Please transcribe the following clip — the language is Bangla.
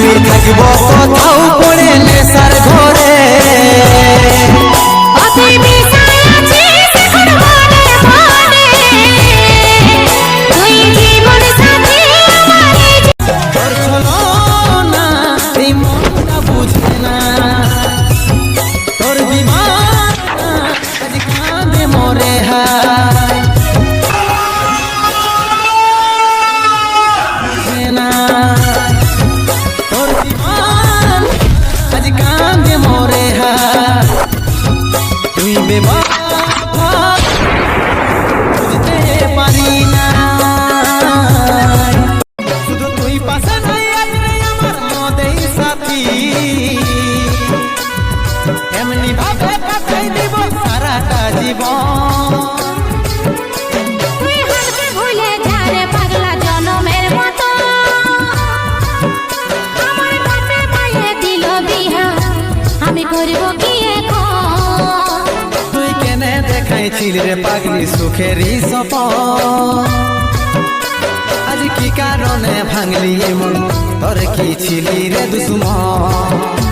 আমি থাকব কোথাও পড়ে নেশার ঘরে এমনি ভাবে কাটাই দিব সারাটা জীবন তুই হারবে ভুলে যা রে পাগলা জনমের মতো আমার কাছে পায়ে দিল বিহা আমি করব কি এখন তুই কেনে দেখাইছিলি রে পাগলি সুখেরই সপন আজ কি কারণে ভাঙলি মন তোর কি ছিলি রে দুশ্মন